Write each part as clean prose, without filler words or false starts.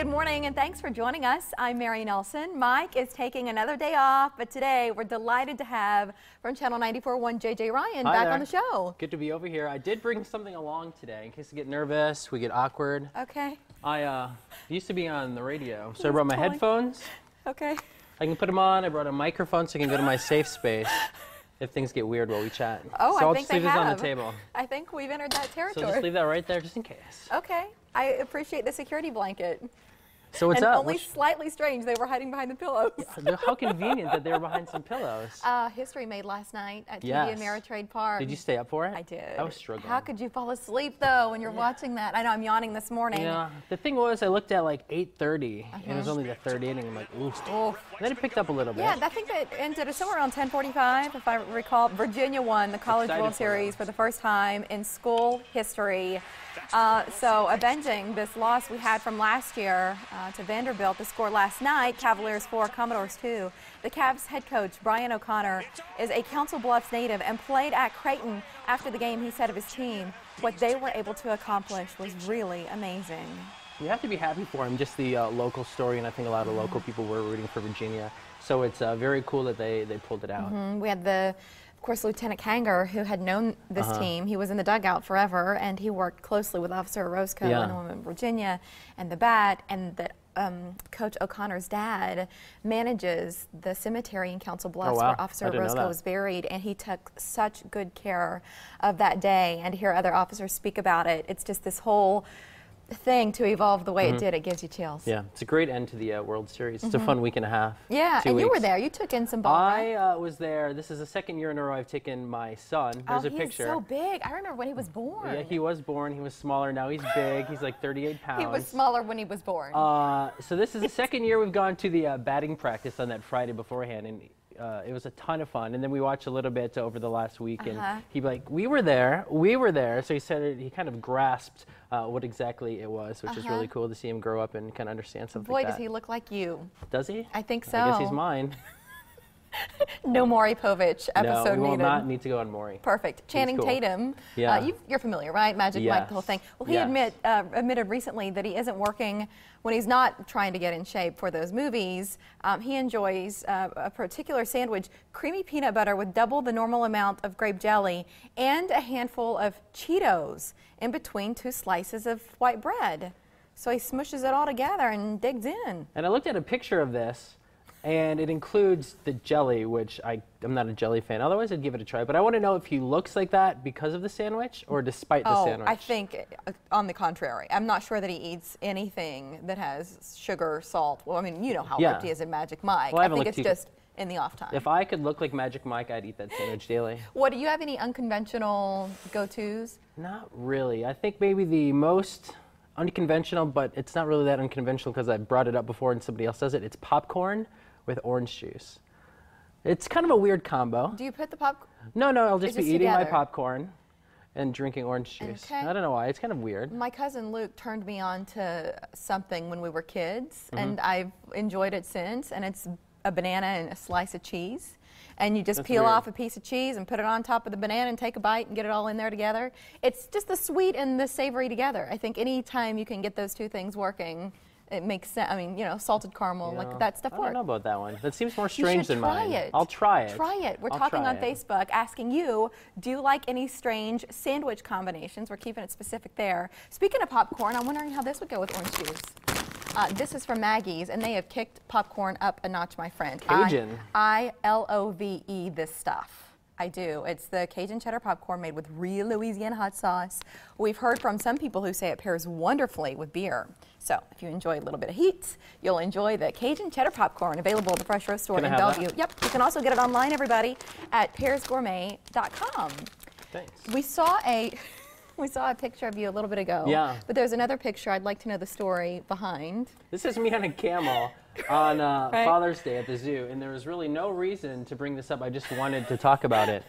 Good morning and thanks for joining us. I'm Mary Nelson. Mike is taking another day off, but today we're delighted to have from Channel 94.1 JJ Ryan back on the show. Good to be over here. I did bring something along today in case we get nervous, we get awkward. Okay. I used to be on the radio, so I brought my headphones. Okay. I can put them on. I brought a microphone so I can go to my safe space if things get weird while we chat. Oh, so I I'll think just leave they this have. on the table. I think we've entered that territory. So just leave that right there just in case. Okay. I appreciate the security blanket. So what's and up? only slightly strange they were hiding behind the pillows. Yeah, how convenient that they were behind some pillows. History made last night at TV Yes. and Ameritrade Park. Did you stay up for it? I did. I was struggling. How could you fall asleep though when you're watching that? I know I'm yawning this morning. Yeah. The thing was, I looked at like 8:30, and it was only the third inning. I'm like, ooh. And then it picked up a little bit. Yeah, I think that ended somewhere around 10:45, if I recall. Virginia won the College World Series for the first time in school history. So avenging this loss we had from last year to Vanderbilt, the score last night, Cavaliers 4, Commodores 2. The Cavs head coach, Brian O'Connor, is a Council Bluffs native and played at Creighton. After the game, he said of his team, what they were able to accomplish was really amazing. You have to be happy for him, just the local story, and I think a lot of local people were rooting for Virginia. So it's very cool that they pulled it out. We had of course, Lieutenant Kanger, who had known this team. He was in the dugout forever, and he worked closely with Officer Roscoe in Virginia, and the bat, and that Coach O'Connor's dad manages the cemetery in Council Bluffs where Officer Roscoe was buried, and he took such good care of that day. And to hear other officers speak about it, it's just this whole thing to evolve the way it did. It gives you chills. Yeah, it's a great end to the World Series. It's a fun week and a half. Yeah, and you were there. You took in some ball. I was there. This is the second year in a row I've taken my son. There's a picture. He's so big. I remember when he was born. Yeah, he was born. He was smaller. Now he's big. He's like 38 pounds. He was smaller when he was born. So this is the second year we've gone to the batting practice on that Friday beforehand, and it was a ton of fun. And then we watched a little bit over the last week, and he'd be like, we were there. So he said he kind of grasped what exactly it was, which is really cool to see him grow up and kind of understand something like that. Boy, does he look like you. Does he? I think so. I guess he's mine. No Maury Povich episode needed. No, we will needed. not need to go on Maury. Perfect. Channing Tatum. Yeah. You're familiar, right? Magic Mike, the whole thing. Well, he admitted recently that he isn't working when he's not trying to get in shape for those movies. He enjoys a particular sandwich, creamy peanut butter with double the normal amount of grape jelly and a handful of Cheetos in between 2 slices of white bread. So he smushes it all together and digs in. And I looked at a picture of this, and it includes the jelly, which I'm not a jelly fan. Otherwise, I'd give it a try. But I want to know if he looks like that because of the sandwich or despite the sandwich. I think on the contrary. I'm not sure that he eats anything that has sugar, salt. Well, I mean, you know how ripped he is in Magic Mike. Well, I think it's just in the off time. If I could look like Magic Mike, I'd eat that sandwich daily. What, do you have any unconventional go-tos? Not really. I think maybe the most unconventional, but it's not really that unconventional because I brought it up before and somebody else does it. It's popcorn with orange juice. It's kind of a weird combo. Do you put the popcorn? No, I'll just be eating my popcorn and drinking orange juice. Okay. I don't know why. It's kind of weird. My cousin Luke turned me on to something when we were kids, and I've enjoyed it since, and it's a banana and a slice of cheese. And you just peel off a piece of cheese and put it on top of the banana and take a bite and get it all in there together. It's just the sweet and the savory together. I think any time you can get those two things working, it makes sense. I mean, you know, salted caramel, like that stuff works. I don't know about that one. That seems more strange than mine. You should try it. I'll try it. Try it. We're talking on Facebook, asking you, do you like any strange sandwich combinations? We're keeping it specific there. Speaking of popcorn, I'm wondering how this would go with orange juice. This is from Maggie's, and they have kicked popcorn up a notch, my friend. Cajun. I love this stuff. I do. It's the Cajun cheddar popcorn made with real Louisiana hot sauce. We've heard from some people who say it pairs wonderfully with beer. So if you enjoy a little bit of heat, you'll enjoy the Cajun cheddar popcorn available at the Fresh Roast Store in Bellevue. Yep. You can also get it online, everybody, at pearsgourmet.com. Thanks. We saw a picture of you a little bit ago. Yeah. But there's another picture I'd like to know the story behind. This is me on a camel on Father's Day at the zoo, and there was really no reason to bring this up. I just wanted to talk about it.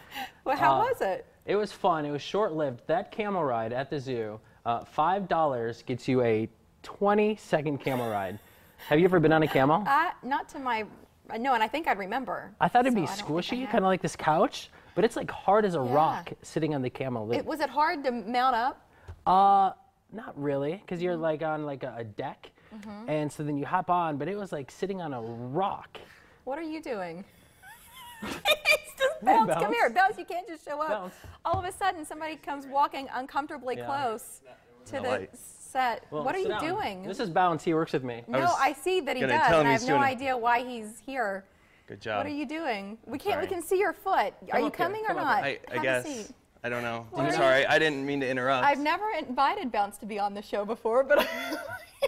Well, how was it? It was fun. It was short-lived. That camel ride at the zoo, $5 gets you a 20-second camel ride. Have you ever been on a camel? Not to my... No, and I think I'd remember. I thought it'd be squishy, kind of like this couch, but it's like hard as a rock sitting on the camel. Was it hard to mount up? Not really, because you're like on like a deck. And so then you hop on, but it was like sitting on a rock. What are you doing? It's just Bounce, Bounce. come here. Bounce, you can't just show up. Bounce. All of a sudden, somebody comes walking uncomfortably close to the set. Well, what are you sit down. doing? This is Bounce. He works with me. No, I see that he does, and I have no idea why he's here. Good job. What are you doing? We can see your foot. Are you coming or not? I Have a guess. seat. I don't know. I'm sorry. I didn't mean to interrupt. I've never invited Bounce to be on the show before, but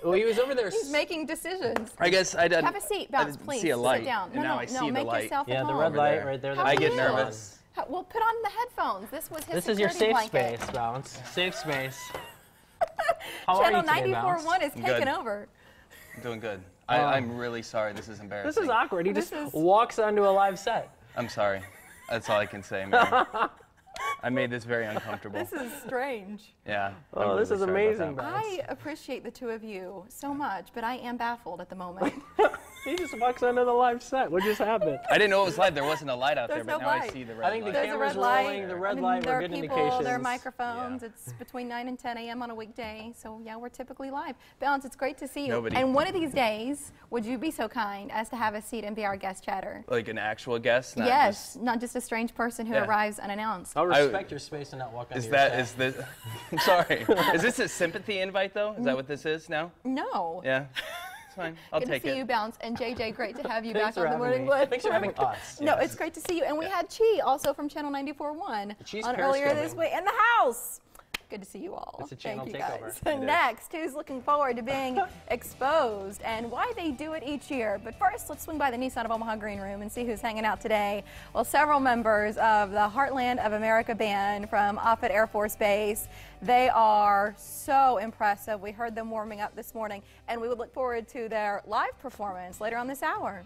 Well, he was over there. he's making decisions. I guess I didn't. Have a seat, Bounce, please. See a light, Sit down. and now I see the make light. yourself at Yeah, the home. red light there. right there. How I are get you? nervous. Well, put on the headphones. This was his This is your security safe blanket. space, Bounce. Safe space. How Channel are you today, Bounce? 94.1 is taking over. I'm doing good. I'm really sorry. This is embarrassing. This is awkward. He This just is- walks onto a live set. I'm sorry. That's all I can say, Mary. I made this very uncomfortable. This is strange. Yeah. Oh, I'm this really is sorry about amazing, that. Bounce. I appreciate the two of you so much, but I am baffled at the moment. He just walks onto the live set. What just happened? I didn't know it was live. There wasn't a light out There's there, but no now I light. see the red I think the light. There's a camera's red light. rolling. The red I mean, light. there We're are good people, indications. there are microphones. Yeah. It's between 9 and 10 a.m. on a weekday. So, yeah, we're typically live. Bounce, it's great to see you. Nobody. And one of these days, would you be so kind as to have a seat and be our guest chatter? Like an actual guest? Not Yes, just- not just a strange person who Yeah. arrives unannounced. I'll respect your space and not walk onto Is your that, set. is this, I'm sorry. Is this a sympathy invite, though? Is that what this is now? No. Yeah. It's fine. I'll Good take to see it. you, Bounce. And JJ, great to have you Thanks back for on the having Morning me. Blood. Thanks for having us. No, Yes. it's great to see you. And we had Chi, also from Channel 94.1, Chi's on earlier this periscoping. week in the house. Good to see you all. It's a channel Thank you takeover. guys. It is. Next, who's looking forward to being exposed and why they do it each year. But first, let's swing by the Nissan of Omaha Green Room and see who's hanging out today. Well, several members of the Heartland of America band from Offutt Air Force Base. They are so impressive. We heard them warming up this morning, and we would look forward to their live performance later on this hour.